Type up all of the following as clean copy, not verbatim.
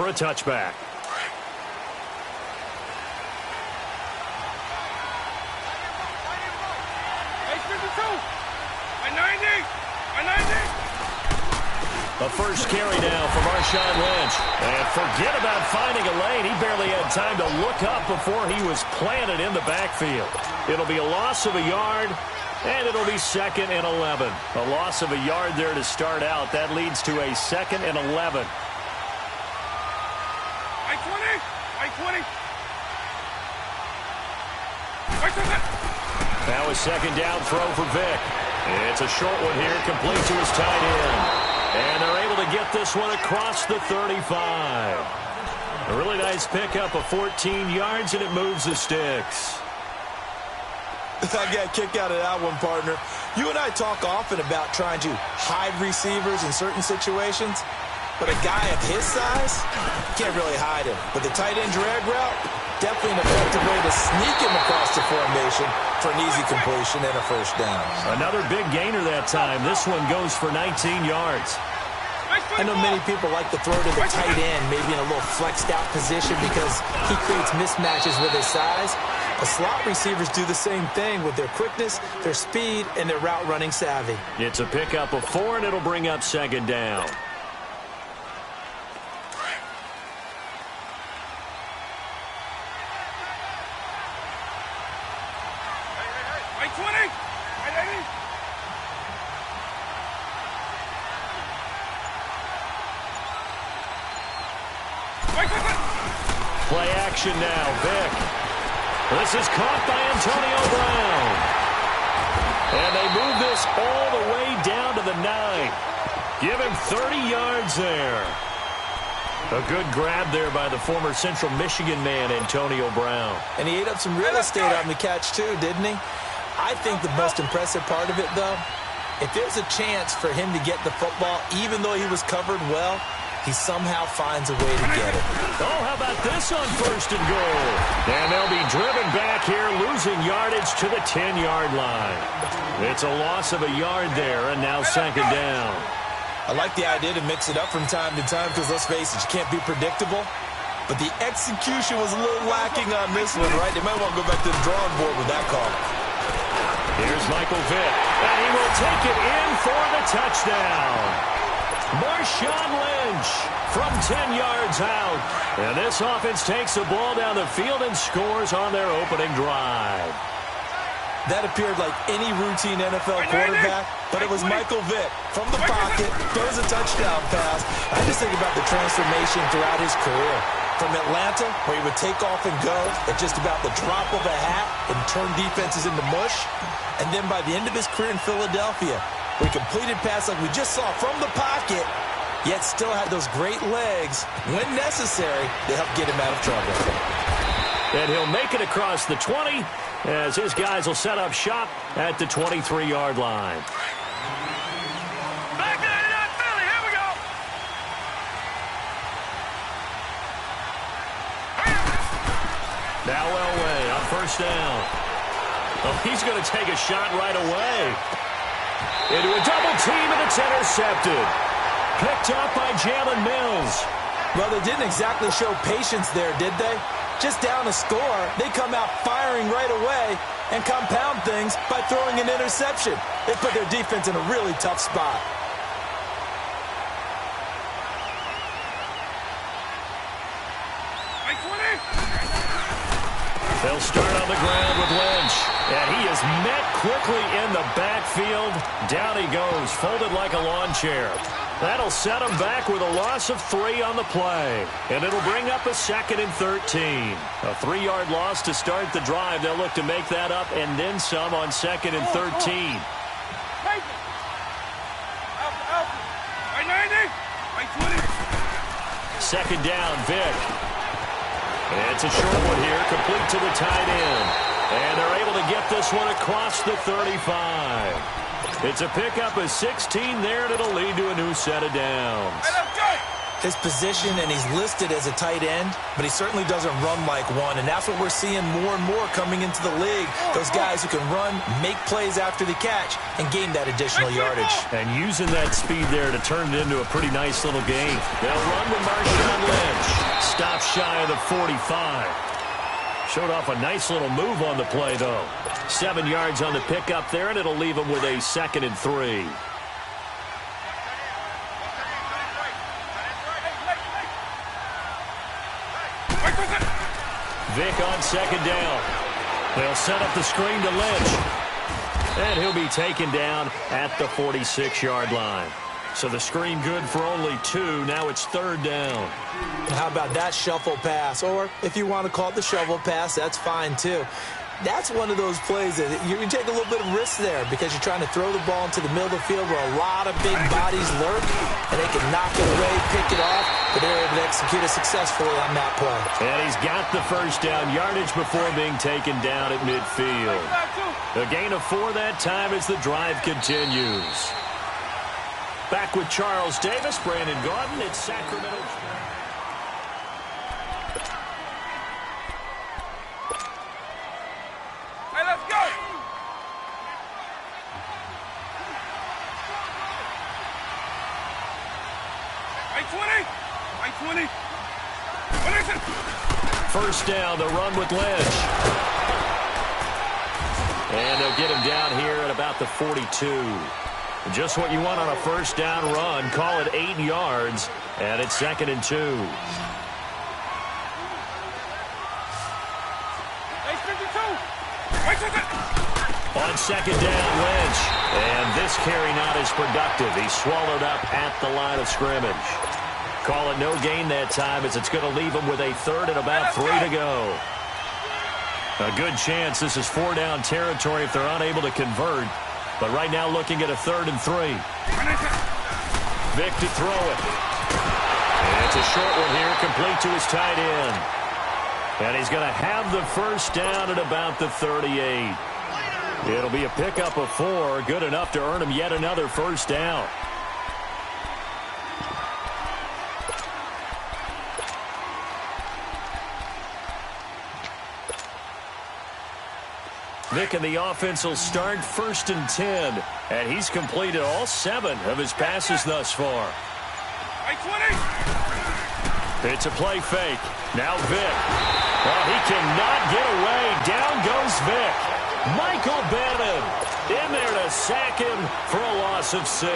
for a touchback. A first carry now for Marshawn Lynch. And forget about finding a lane. He barely had time to look up before he was planted in the backfield. It'll be a loss of a yard, and it'll be 2nd and 11. A loss of a yard there to start out. That leads to a 2nd and 11. Now a second down throw for Vick. It's a short one here, complete to his tight end. And they're able to get this one across the 35. A really nice pickup of 14 yards, and it moves the sticks. I got a kick out of that one, partner. You and I talk often about trying to hide receivers in certain situations, but a guy of his size can't really hide him. But the tight end drag route, definitely an effective way to sneak him across the formation for an easy completion and a first down. Another big gainer that time. This one goes for 19 yards. I know many people like to throw to the tight end, maybe in a little flexed out position because he creates mismatches with his size. The slot receivers do the same thing with their quickness, their speed, and their route running savvy. It's a pickup of 4, and it'll bring up 2nd down. Play action now, Vick. This is caught by Antonio Brown. And they move this all the way down to the 9. Give him 30 yards there. A good grab there by the former Central Michigan man, Antonio Brown. And he ate up some real estate on the catch, too, didn't he? I think the most impressive part of it, though, if there's a chance for him to get the football, even though he was covered well, he somehow finds a way to get it. Oh, how about this on 1st and goal? And they'll be driven back here, losing yardage to the 10-yard line. It's a loss of a yard there, and now 2nd down. I like the idea to mix it up from time to time because, let's face it, you can't be predictable. But the execution was a little lacking on this one, right? They might want to go back to the drawing board with that call. Here's Michael Vick, and he will take it in for the touchdown. Marshawn Lynch from 10 yards out. And this offense takes the ball down the field and scores on their opening drive. That appeared like any routine NFL quarterback, but it was Michael Vick from the pocket, throws a touchdown pass. I just think about the transformation throughout his career. From Atlanta, where he would take off and go at just about the drop of a hat and turn defenses into mush. And then by the end of his career in Philadelphia, where he completed pass like we just saw from the pocket, yet still had those great legs, when necessary, to help get him out of trouble. And he'll make it across the 20 as his guys will set up shop at the 23-yard line. Back in it, Philly, here we go. Now Elway on 1st down. Oh, he's going to take a shot right away. Into a double team, and it's intercepted. Picked up by Jalen Mills. Well, they didn't exactly show patience there, did they? Just down a score, they come out firing right away and compound things by throwing an interception. They put their defense in a really tough spot. They'll start on the ground with Lynch. And he is met quickly in the backfield. Down he goes, folded like a lawn chair. That'll set him back with a loss of 3 on the play. And it'll bring up a 2nd and 13. A 3-yard loss to start the drive. They'll look to make that up and then some on 2nd and 13. Second down, Vick. It's a short one here, complete to the tight end. And they're able to get this one across the 35. It's a pickup of 16 there, and it'll lead to a new set of downs. His position, and he's listed as a tight end, but he certainly doesn't run like one, and that's what we're seeing more and more coming into the league. Those guys who can run, make plays after the catch, and gain that additional yardage. And using that speed there to turn it into a pretty nice little game. They'll run with Marshawn Lynch. shy of the 45. Showed off a nice little move on the play, though. 7 yards on the pickup there, and it'll leave him with a 2nd and 3. Vick on 2nd down. They'll set up the screen to Lynch. And he'll be taken down at the 46-yard line. So the screen good for only 2. Now it's 3rd down. How about that shuffle pass? Or if you want to call it the shovel pass, that's fine too. That's one of those plays that you take a little bit of risk there because you're trying to throw the ball into the middle of the field where a lot of big bodies lurk, and they can knock it away, pick it off, but they're able to execute it successfully on that play. And he's got the 1st down yardage before being taken down at midfield. A gain of 4 that time as the drive continues. Back with Charles Davis, Brandon Gaudin. It's Sacramento. Hey, let's go! Right 20. What is it? 1st down, the run with Lynch. And they'll get him down here at about the 42. Just what you want on a 1st down run. Call it 8 yards, and it's 2nd and 2. On 2nd down, Lynch. And this carry not as productive. He's swallowed up at the line of scrimmage. Call it no gain that time as it's going to leave him with a 3rd and about 3 to go. A good chance this is 4 down territory if they're unable to convert. But right now looking at a 3rd and 3. Vick to throw it. And it's a short one here, complete to his tight end. And he's going to have the 1st down at about the 38. It'll be a pickup of 4, good enough to earn him yet another 1st down. Vick and the offense will start 1st and 10. And he's completed all 7 of his passes thus far. It's a play fake. Now Vick. Well, he cannot get away. Down goes Vick. Michael Bannon in there to sack him for a loss of 6.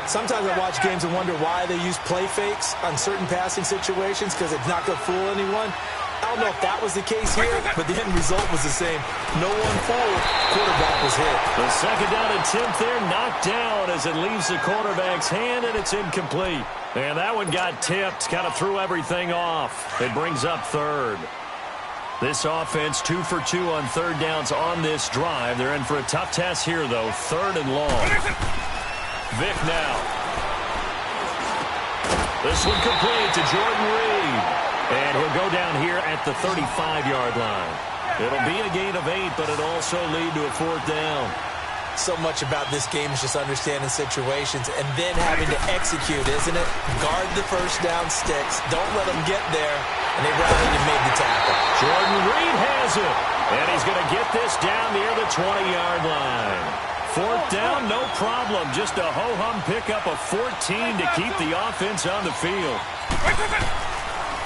Sometimes I watch games and wonder why they use play fakes on certain passing situations because it's not going to fool anyone. I don't know if that was the case here, but the end result was the same. No one fooled. Quarterback was hit. The 2nd down attempt there knocked down as it leaves the quarterback's hand, and it's incomplete. And that one got tipped, kind of threw everything off. It brings up 3rd. This offense 2 for 2 on 3rd downs on this drive. They're in for a tough test here, though. 3rd and long. Vick now. This one complete to Jordan Reed. And he'll go down here at the 35-yard line. It'll be a gain of 8, but it'll also lead to a 4th down. So much about this game is just understanding situations and then having to execute, isn't it? Guard the 1st down sticks. Don't let them get there. And they rallied and made the tackle. Jordan Reed has it. And he's going to get this down near the 20-yard line. 4th down, no problem. Just a ho-hum pickup of 14 to keep the offense on the field.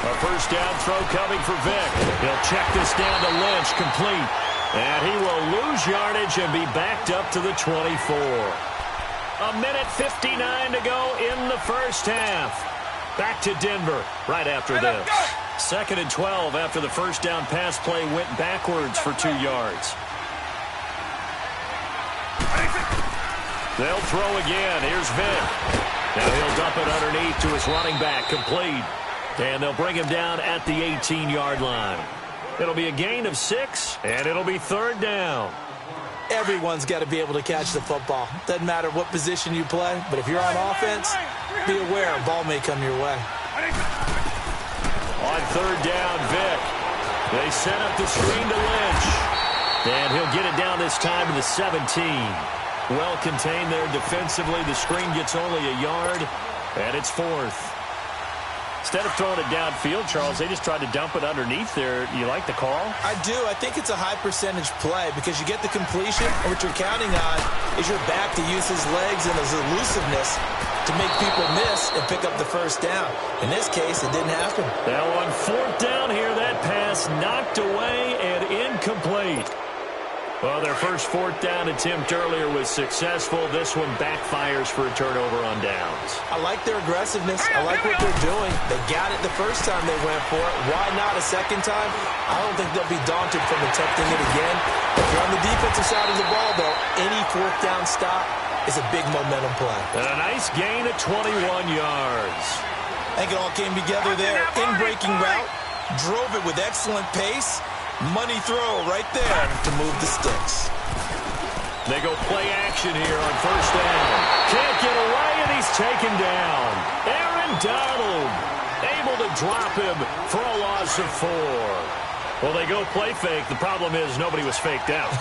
A 1st down throw coming for Vick. He'll check this down to Lynch, complete. And he will lose yardage and be backed up to the 24. A minute 59 to go in the 1st half. Back to Denver right after this. 2nd and 12 after the 1st down pass play went backwards for 2 yards. They'll throw again. Here's Vick. Now he'll dump it underneath to his running back, complete. And they'll bring him down at the 18-yard line. It'll be a gain of 6, and it'll be 3rd down. Everyone's got to be able to catch the football. Doesn't matter what position you play, but if you're on offense, be aware a ball may come your way. On 3rd down, Vick. They set up the screen to Lynch. And he'll get it down this time to the 17. Well contained there defensively. The screen gets only a yard, and it's 4th. Instead of throwing it downfield, Charles, they just tried to dump it underneath there. You like the call? I do. I think it's a high percentage play because you get the completion, and what you're counting on is your back to use his legs and his elusiveness to to make people miss and pick up the first down. In this case, it didn't happen. Now on fourth down here, that pass knocked away and incomplete. Well, their first fourth down attempt earlier was successful. This one backfires for a turnover on downs. I like their aggressiveness. I like what they're doing. They got it the first time they went for it. Why not a second time? I don't think they'll be daunted from attempting it again. If you're on the defensive side of the ball, though, any fourth down stop is a big momentum play. And a nice gain of 21 yards. I think it all came together there. In-breaking route, drove it with excellent pace. Money throw right there to move the sticks. They go play action here on first down. Can't get away, and he's taken down. Aaron Donald able to drop him for a loss of 4. Well, they go play fake. The problem is nobody was faked out.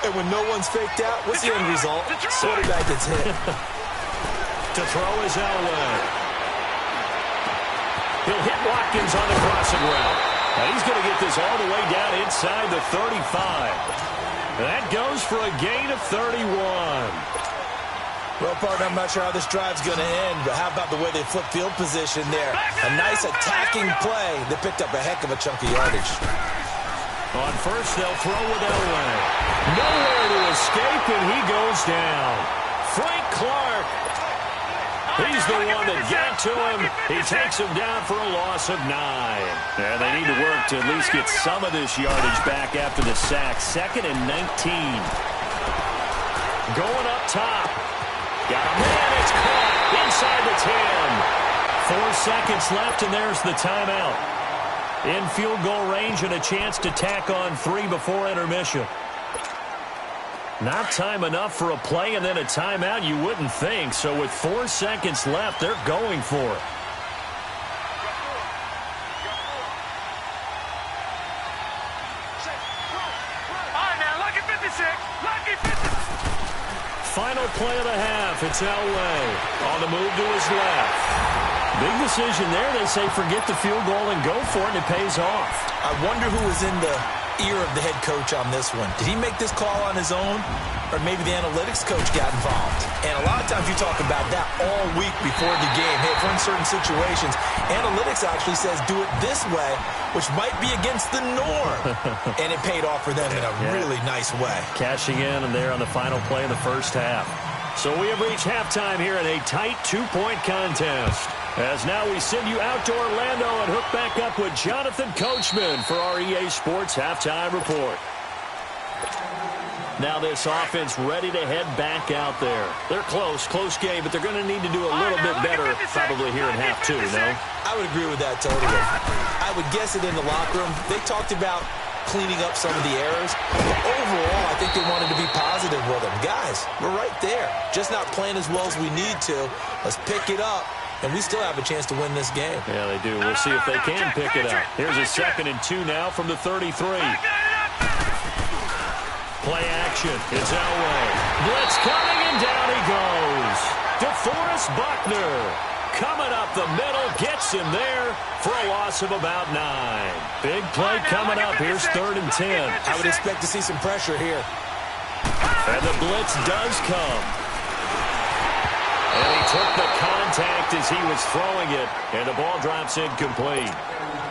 And when no one's faked out, what's the end result? Quarterback gets hit. To throw is Elway. He'll hit Watkins on the crossing route. And he's going to get this all the way down inside the 35. That goes for a gain of 31. Well, partner, I'm not sure how this drive's going to end, but how about the way they flip field position there? A nice attacking play that picked up a heck of a chunk of yardage. On first, they'll throw with Elway. Nowhere to escape, and he goes down. Frank Clark. He's the one that got to him. He takes him down for a loss of 9. And they need to work to at least get some of this yardage back after the sack. 2nd and 19. Going up top. Got a man. It's caught inside the 10. 4 seconds left, and there's the timeout. In field goal range and a chance to tack on 3 before intermission. Not time enough for a play and then a timeout, you wouldn't think. So with 4 seconds left, they're going for it. All right, now, lucky 56. Lucky 56. Final play of the half. It's Elway on the move to his left. Big decision there. They say forget the field goal and go for it, and it pays off. I wonder who was in the ear of the head coach on this one. Did he make this call on his own? Or maybe the analytics coach got involved? And a lot of times you talk about that all week before the game. Hey, for in certain situations, analytics actually says do it this way, which might be against the norm. And it paid off for them in a really nice way. Cashing in and there on the final play of the first half. So we have reached halftime here in a tight 2-point contest. As now we send you out to Orlando and hook back up with Jonathan Coachman for our EA Sports Halftime Report. Now this offense ready to head back out there. They're close game, but they're going to need to do a little bit better probably here in half 2, no? I would agree with that totally. I would guess it in the locker room. They talked about cleaning up some of the errors. But overall, I think they wanted to be positive with them. Guys, we're right there. Just not playing as well as we need to. Let's pick it up. And we still have a chance to win this game. Yeah, they do. We'll see if they can pick it up. Here's a 2nd and 2 now from the 33. Play action. It's Elway. Blitz coming, and down he goes. DeForest Buckner coming up the middle, gets him there for a loss of about 9. Big play coming up. Here's 3rd and 10. I would expect to see some pressure here. And the blitz does come. And he took the contact as he was throwing it, and the ball drops incomplete.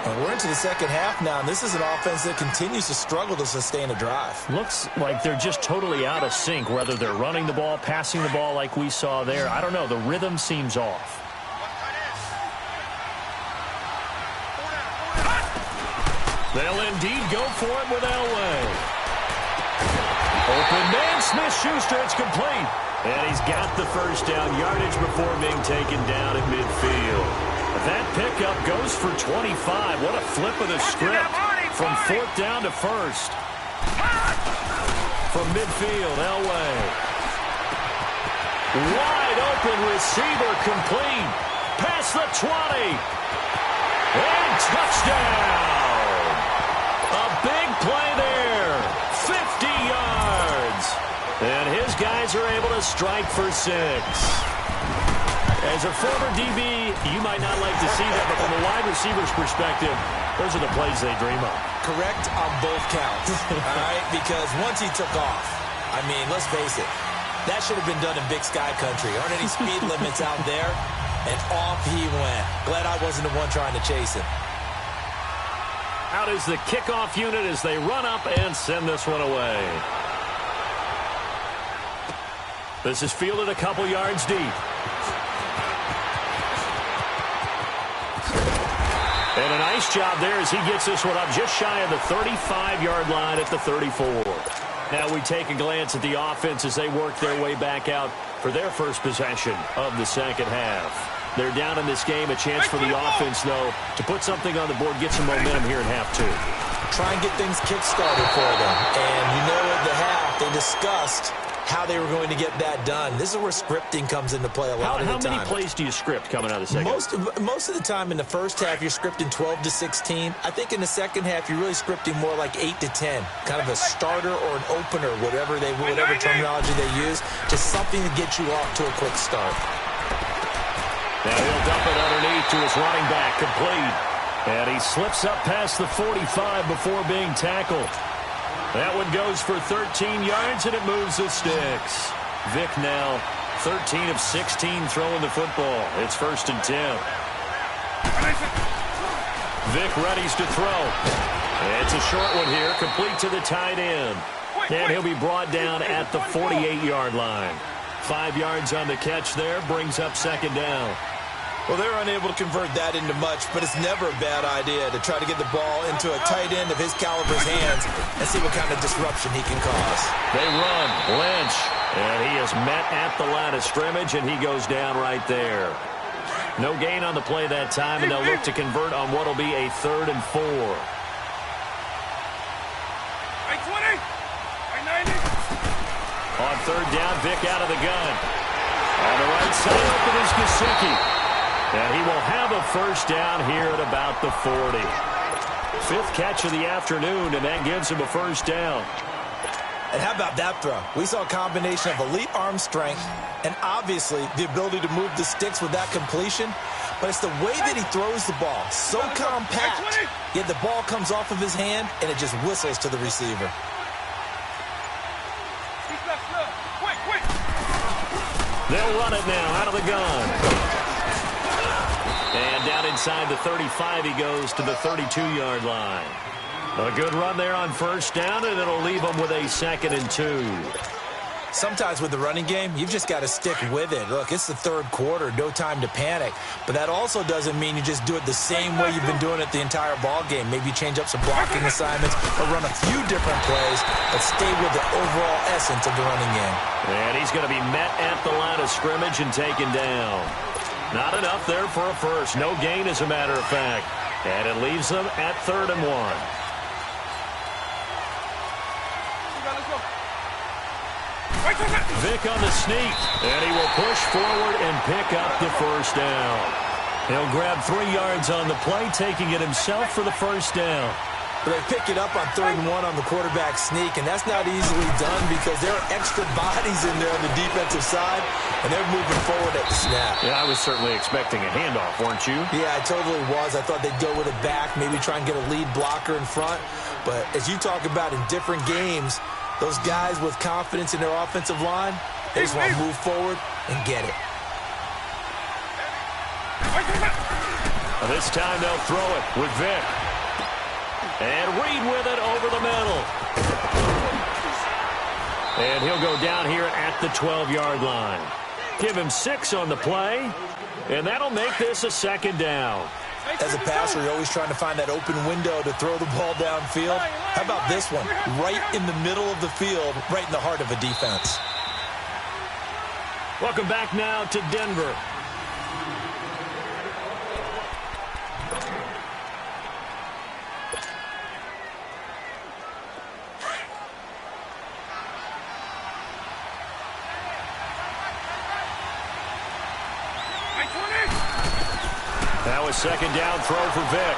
And we're into the second half now, and this is an offense that continues to struggle to sustain a drive. Looks like they're just totally out of sync, whether they're running the ball, passing the ball like we saw there. I don't know. The rhythm seems off. They'll indeed go for it with Elway. Open man, Smith-Schuster, it's complete. And he's got the first down yardage before being taken down at midfield. That pickup goes for 25. What a flip of the script from 4th down to 1st. From midfield, Elway. Wide open receiver complete. Past the 20. And touchdown. A big play there. 50 yards. And his guys are able to strike for 6. As a former DB, you might not like to see that, but from a wide receiver's perspective, those are the plays they dream of. Correct on both counts, all right? Because once he took off, I mean, let's face it, That should have been done in Big Sky Country. Aren't any speed limits out there? And off he went. Glad I wasn't the one trying to chase him. Out is the kickoff unit as they run up and send this one away. This is fielded a couple yards deep. And a nice job there as he gets this one up just shy of the 35-yard line at the 34. Now we take a glance at the offense as they work their way back out for their first possession of the second half. They're down in this game. A chance for the offense, though, to put something on the board, get some momentum here in half two. Try and get things kick-started for them. And you know at the half, they discussed how they were going to get that done. This is where scripting comes into play a lot of the time. How many plays do you script coming out of the second? Most of the time in the first half, you're scripting 12 to 16. I think in the second half, you're really scripting more like 8 to 10. Kind of a starter or an opener, whatever terminology they use. Just something to get you off to a quick start. Now he'll dump it underneath to his running back, complete. And he slips up past the 45 before being tackled. That one goes for 13 yards, and it moves the sticks. Vic now 13 of 16 throwing the football. It's 1st and 10. Vic readies to throw. It's a short one here, complete to the tight end. And he'll be brought down at the 48-yard line. 5 yards on the catch there, brings up second down. Well, they're unable to convert that into much, but it's never a bad idea to try to get the ball into a tight end of his caliber's hands and see what kind of disruption he can cause. They run. Lynch. And he is met at the line of scrimmage, and he goes down right there. No gain on the play that time, and they'll look to convert on what will be a 3rd and 4. On 3rd down, Vic out of the gun. On the right side, open is Gesicki. And he will have a first down here at about the 40. 5th catch of the afternoon, and that gives him a first down. And how about that throw? We saw a combination of elite arm strength and obviously the ability to move the sticks with that completion. But it's the way that he throws the ball. So compact, yet the ball comes off of his hand, and it just whistles to the receiver. They'll run it now out of the gun. And down inside the 35, he goes to the 32-yard line. A good run there on first down, and it'll leave him with a 2nd and 2. Sometimes with the running game, you've just got to stick with it. Look, it's the 3rd quarter, no time to panic. But that also doesn't mean you just do it the same way you've been doing it the entire ball game. Maybe change up some blocking assignments or run a few different plays, but stay with the overall essence of the running game. And he's going to be met at the line of scrimmage and taken down. Not enough there for a first. No gain, as a matter of fact. And it leaves them at 3rd and 1. Vic on the sneak. And he will push forward and pick up the first down. He'll grab 3 yards on the play, taking it himself for the first down. But they pick it up on 3rd and 1 on the quarterback sneak, and that's not easily done because there are extra bodies in there on the defensive side, and they're moving forward at the snap. Yeah, I was certainly expecting a handoff, weren't you? Yeah, I totally was. I thought they'd go with it back, maybe try and get a lead blocker in front. But as you talk about in different games, those guys with confidence in their offensive line, they just want to move forward and get it. This time they'll throw it with Vic. And Reed with it over the middle. And he'll go down here at the 12-yard line. Give him 6 on the play, and that'll make this a 2nd down. As a passer, you're always trying to find that open window to throw the ball downfield. How about this one? Right in the middle of the field, right in the heart of a defense. Welcome back now to Denver. Now a 2nd down throw for Vic.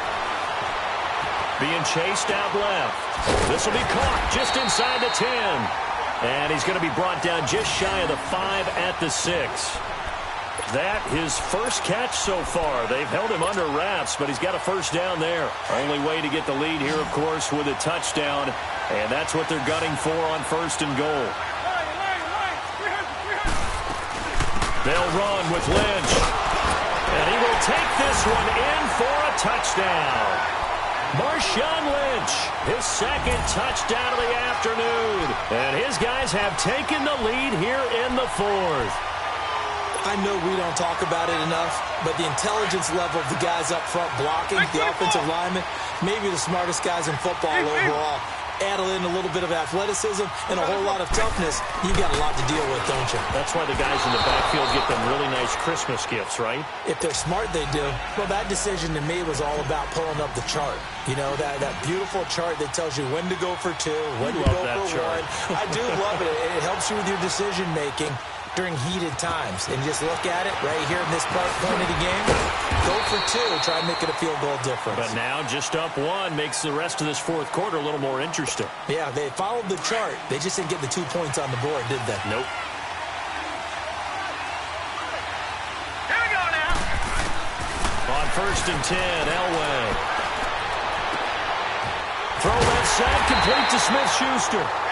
Being chased out left. This will be caught just inside the 10. And he's going to be brought down just shy of the 5 at the 6. That his first catch so far. They've held him under wraps, but he's got a first down there. Only way to get the lead here, of course, with a touchdown. And that's what they're gunning for on 1st and goal. They'll run with Lynch. And he will take this one in for a touchdown. Marshawn Lynch, his second touchdown of the afternoon. And his guys have taken the lead here in the fourth. I know we don't talk about it enough, but the intelligence level of the guys up front blocking, the offensive linemen, maybe the smartest guys in football overall. Add in a little bit of athleticism and a whole lot of toughness, you got a lot to deal with, don't you? That's why the guys in the backfield get them really nice Christmas gifts, right? If they're smart, they do. Well, that decision to me was all about pulling up the chart. You know, that beautiful chart that tells you when to go for two, when to go for one. I do love it. It helps you with your decision-making during heated times. And just look at it right here in this point of the game. Go for two. Try and make it a field goal difference. But now just up one makes the rest of this fourth quarter a little more interesting. Yeah, they followed the chart. They just didn't get the 2 points on the board, did they? Nope. Here we go now. On 1st and 10, Elway. Throw left side, complete to Smith-Schuster.